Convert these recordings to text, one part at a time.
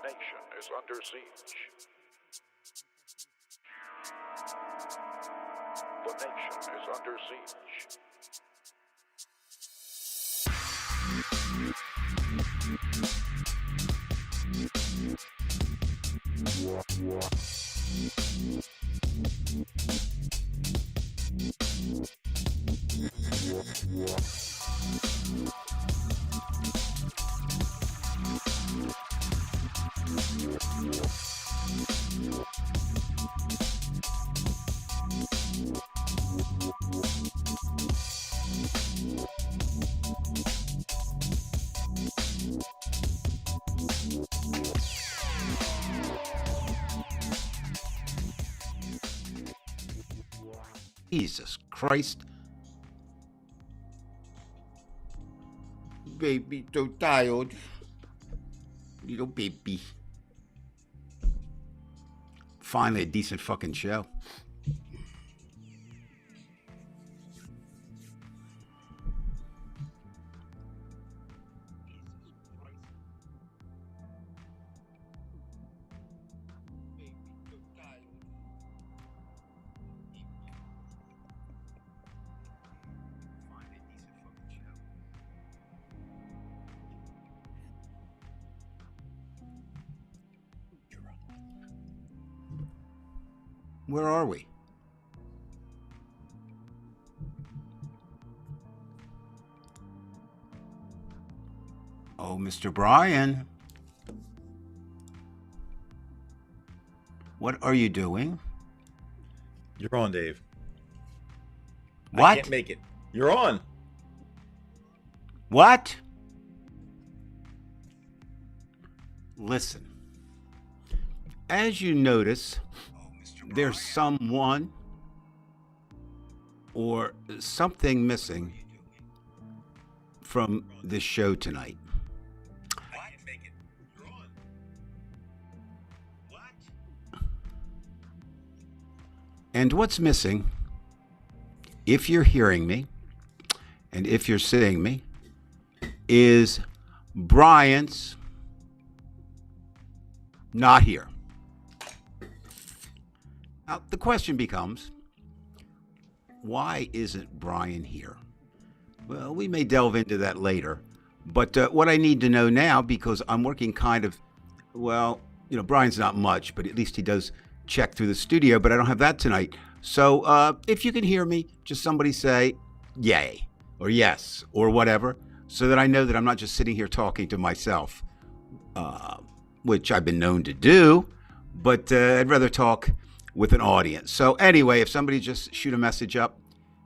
nation is under siege. The nation is under siege. Jesus Christ. Baby, so tired. Little baby. Finally, a decent fucking show. Where are we? Oh, Mr. Brian. What are you doing? You're on, Dave. What? I can't make it. You're on. What? Listen. As you notice, there's someone or something missing from this show tonight. I can't make it. You're on. What? And what's missing, if you're hearing me and if you're seeing me, is Brian's not here. Now, the question becomes, why isn't Brian here? Well, we may delve into that later. But what I need to know now, because I'm working kind of, well, Brian's not much, but at least he does check through the studio, but I don't have that tonight. So if you can hear me, just somebody say yay or yes or whatever, so that I know that I'm not just sitting here talking to myself, which I've been known to do, but I'd rather talk with an audience. So anyway, if somebody just shoot a message up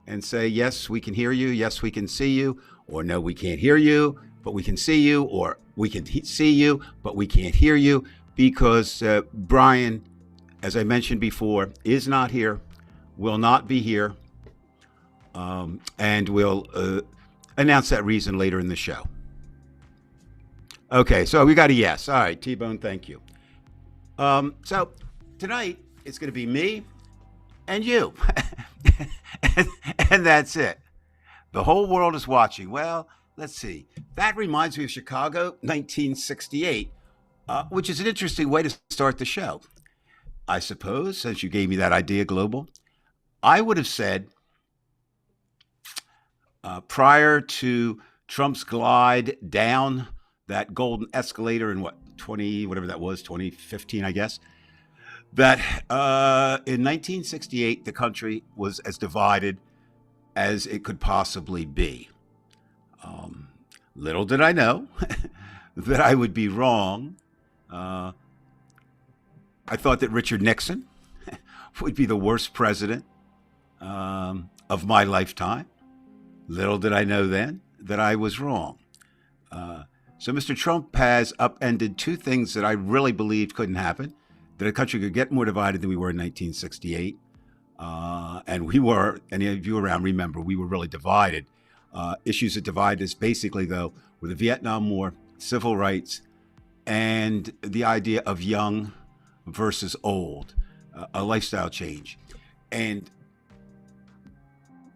and say, yes, we can hear you, yes, we can see you, or no, we can't hear you, but we can see you, or we can see you, but we can't hear you, because Brian, as I mentioned before, is not here, will not be here, and we'll announce that reason later in the show. Okay, so we got a yes. All right, T-Bone, thank you. So tonight, it's going to be me and you. and that's it. The whole world is watching. Well, let's see. That reminds me of Chicago, 1968, which is an interesting way to start the show. I suppose, since you gave me that idea, Global, I would have said, prior to Trump's glide down that golden escalator in 2015, I guess, that in 1968, the country was as divided as it could possibly be. Little did I know that I would be wrong. I thought that Richard Nixon would be the worst president of my lifetime. Little did I know then that I was wrong. So Mr. Trump has upended two things that I really believed couldn't happen, that a country could get more divided than we were in 1968. And we were, any of you around remember, we were really divided. Issues that divided us basically, though, were the Vietnam War, civil rights, and the idea of young versus old, a lifestyle change. And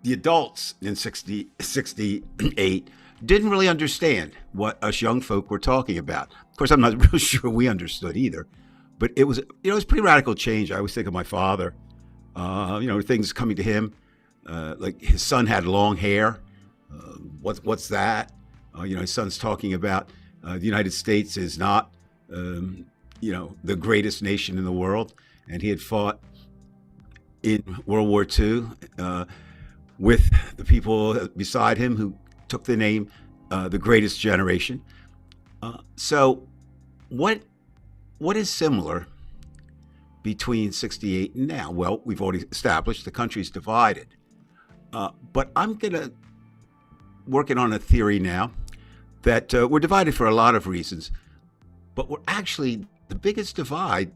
the adults in 68 didn't really understand what us young folk were talking about. Of course, I'm not real sure we understood either, but it was, it was pretty radical change. I always think of my father, things coming to him, like his son had long hair. What's that? His son's talking about the United States is not, the greatest nation in the world, and he had fought in World War II with the people beside him who took the name the Greatest Generation. So, what is similar between '68 and now? Well, we've already established the country's divided, but I'm gonna working on a theory now that we're divided for a lot of reasons, but we're actually the biggest divide,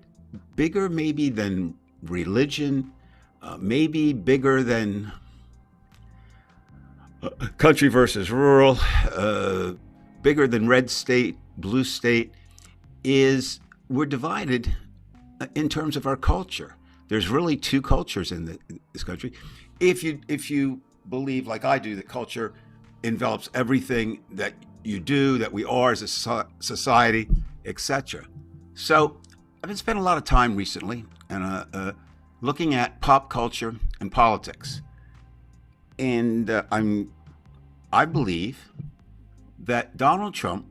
bigger maybe than religion, maybe bigger than country versus rural, bigger than red state, blue state, is we're divided in terms of our culture. There's really two cultures in this country. If you believe, like I do, that culture envelops everything that you do, that we are as a society, etc. So I've been spending a lot of time recently and looking at pop culture and politics. And I believe that Donald Trump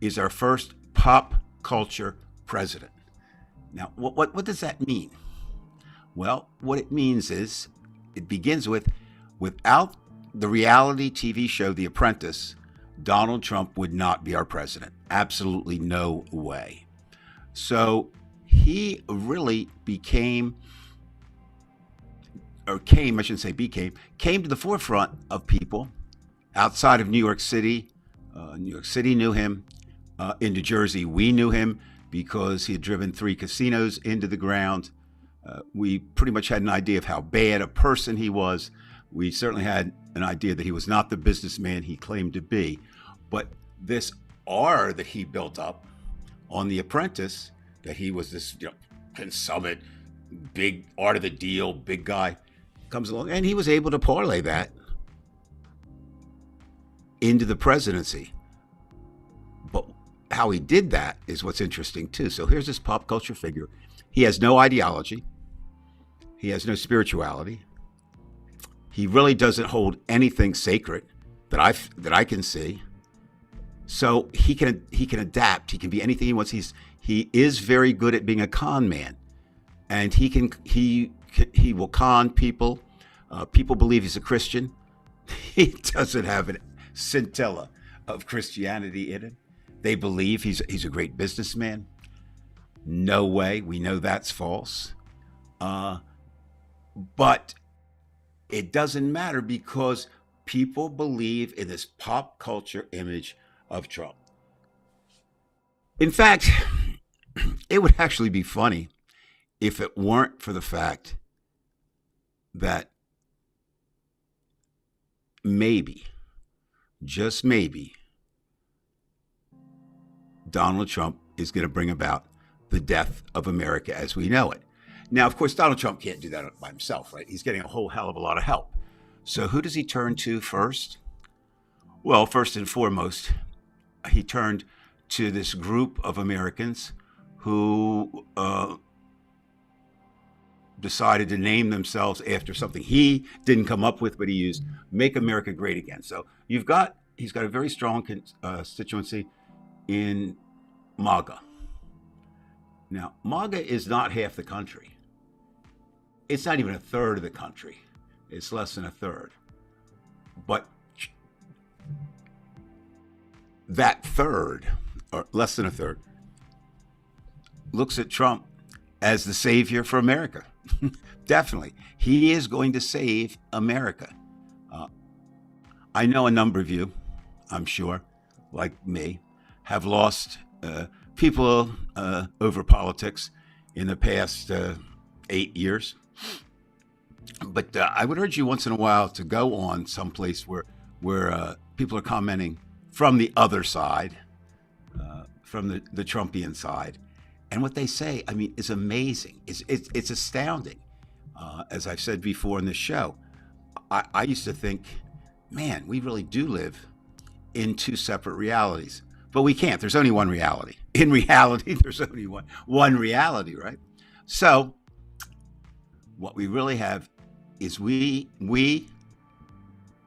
is our first pop culture president. Now, what does that mean? Well, what it means is it begins with, without the reality TV show The Apprentice, Donald Trump would not be our president. Absolutely no way. So he really came to the forefront of people outside of New York City. New York City knew him. In New Jersey, we knew him because he had driven 3 casinos into the ground. We pretty much had an idea of how bad a person he was. We certainly had an idea that he was not the businessman he claimed to be. But this aura that he built up on The Apprentice, that he was this consummate, big art of the deal, big guy, comes along, and he was able to parlay that into the presidency. But how he did that is what's interesting too. So here's this pop culture figure. He has no ideology. He has no spirituality. He really doesn't hold anything sacred that I can see. So he can adapt. He can be anything he wants. He is very good at being a con man, and he will con people. People believe he's a Christian. He doesn't have a scintilla of Christianity in him. They believe he's a great businessman. No way. We know that's false. But it doesn't matter because people believe in this pop culture image of Trump. In fact, it would actually be funny if it weren't for the fact that maybe, just maybe, Donald Trump is going to bring about the death of America as we know it. Now, of course, Donald Trump can't do that by himself, right? He's getting a whole hell of a lot of help. So who does he turn to first? Well, first and foremost, he turned to this group of Americans who decided to name themselves after something he didn't come up with, but he used, Make America Great Again. So he's got a very strong constituency in MAGA. Now, MAGA is not half the country. It's not even a third of the country. It's less than a third. But that third, or less than a third, looks at Trump as the savior for America. Definitely. He is going to save America. I know a number of you, I'm sure, like me, have lost people over politics in the past 8 years. But I would urge you once in a while to go on someplace where people are commenting from the other side, from the Trumpian side. And what they say, I mean, is amazing. It's astounding. As I've said before in this show, I used to think man, we really do live in two separate realities. But we can't. There's only one reality. In reality, there's only one reality, right? So what we really have is we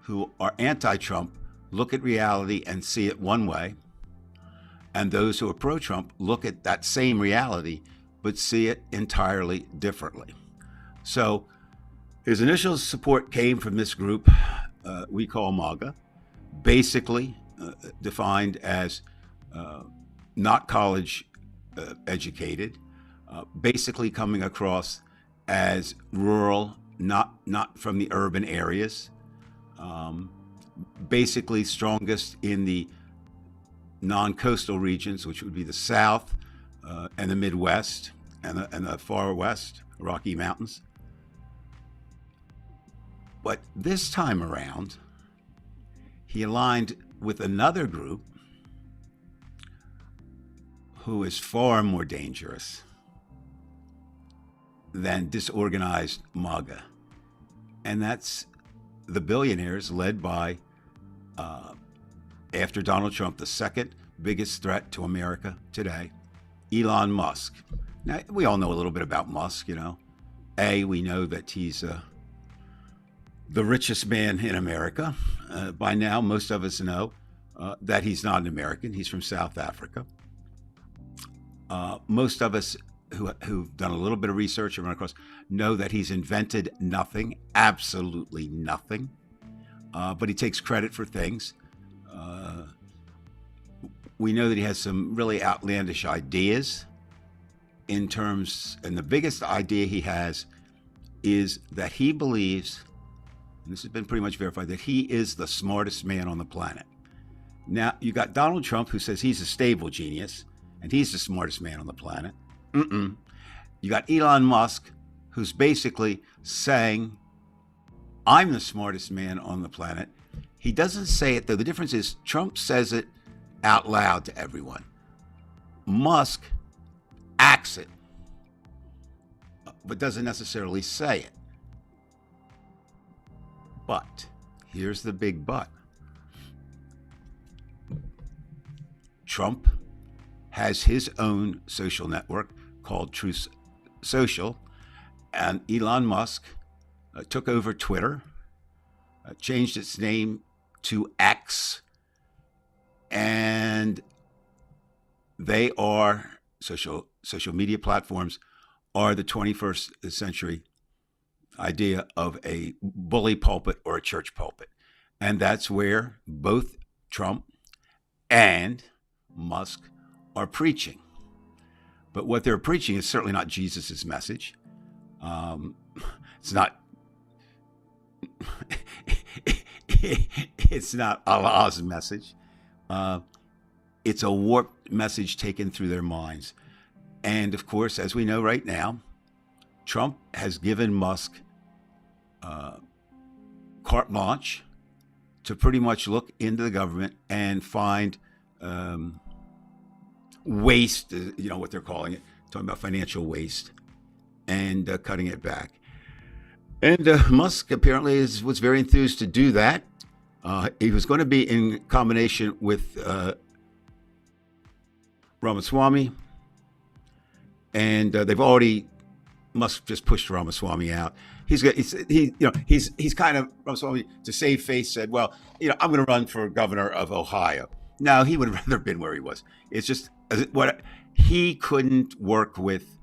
who are anti-Trump look at reality and see it one way, and those who are pro-Trump look at that same reality but see it entirely differently. So his initial support came from this group we call MAGA, basically defined as not college educated, basically coming across as rural, not from the urban areas, basically strongest in the non-coastal regions, which would be the South and the Midwest and the far West, Rocky Mountains. But this time around, he aligned with another group who is far more dangerous than disorganized MAGA. And that's the billionaires led by, after Donald Trump, the second biggest threat to America today, Elon Musk. Now, we all know a little bit about Musk, you know. We know that he's the richest man in America. By now, most of us know that he's not an American. He's from South Africa. Most of us who've done a little bit of research and run across know that he's invented nothing, absolutely nothing. But he takes credit for things. We know that he has some really outlandish ideas in terms, and the biggest idea he has is that he believes, and this has been pretty much verified, that he is the smartest man on the planet. Now, you got Donald Trump, who says he's a stable genius, and he's the smartest man on the planet. You got Elon Musk, who's basically saying, I'm the smartest man on the planet. He doesn't say it, though. The difference is Trump says it out loud to everyone. Musk acts it, but doesn't necessarily say it. But here's the big but. Trump has his own social network called Truth Social, and Elon Musk took over Twitter, changed its name to X, and they are social media platforms are the 21st century idea of a bully pulpit or a church pulpit. And that's where both Trump and Musk are preaching. But what they're preaching is certainly not Jesus's message. It's not it's not Allah's message. It's a warped message taken through their minds. And of course, as we know right now, Trump has given Musk carte blanche to pretty much look into the government and find waste, what they're calling it, talking about financial waste, and cutting it back. And Musk apparently was very enthused to do that. He was going to be in combination with Ramaswamy, and they've already, Musk just pushed Ramaswamy out. He's kind of, Ramaswamy, to save face, said, well, I'm going to run for governor of Ohio. No, he would have rather been where he was. It's just what he couldn't work with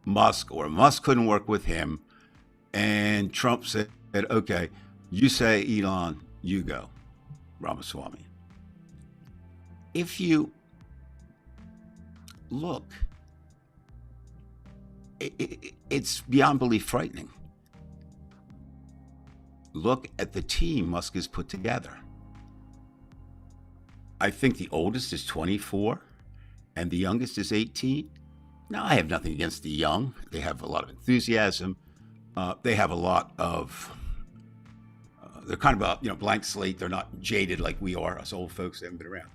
Musk, or Musk couldn't work with him. And Trump said, okay, you say Elon, you go, Ramaswamy. If you look, it's beyond belief frightening. Look at the team Musk has put together. I think the oldest is 24 and the youngest is 18. Now, I have nothing against the young. They have a lot of enthusiasm. They have a lot of, they're kind of a blank slate. They're not jaded like we are, us old folks that haven't been around.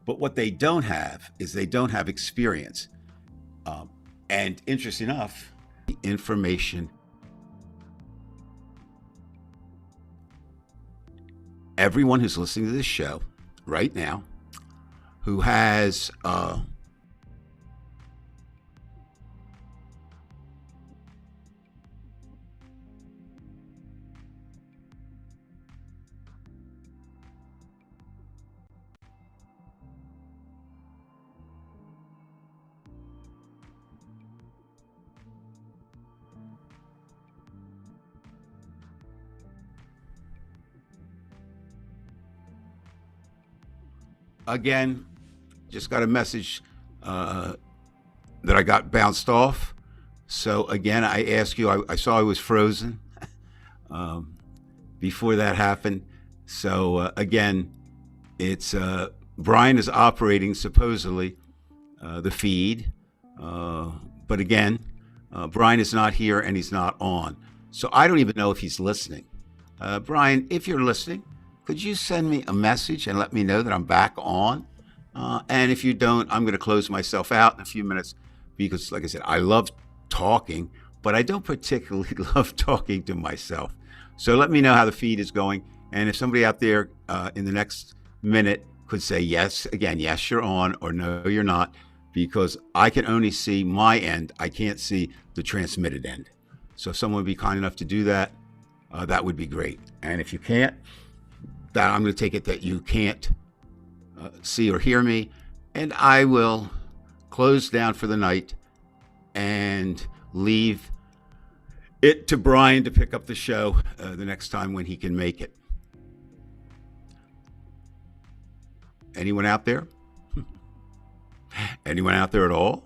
But what they don't have is they don't have experience. And interesting enough, the information everyone who's listening to this show right now who has again, just got a message that I got bounced off. So again, I ask you, I saw I was frozen before that happened. So again, it's Brian is operating supposedly the feed. But again, Brian is not here and he's not on. So I don't even know if he's listening. Brian, if you're listening, could you send me a message and let me know that I'm back on? And if you don't, I'm going to close myself out in a few minutes because, like I said, I love talking, but I don't particularly love talking to myself. So let me know how the feed is going. And if somebody out there in the next minute could say, yes, again, yes, you're on, or no, you're not, because I can only see my end. I can't see the transmitted end. So if someone would be kind enough to do that, that would be great. And if you can't, that I'm going to take it that you can't see or hear me, and I will close down for the night and leave it to Brian to pick up the show the next time when he can make it. Anyone out there? Anyone out there at all?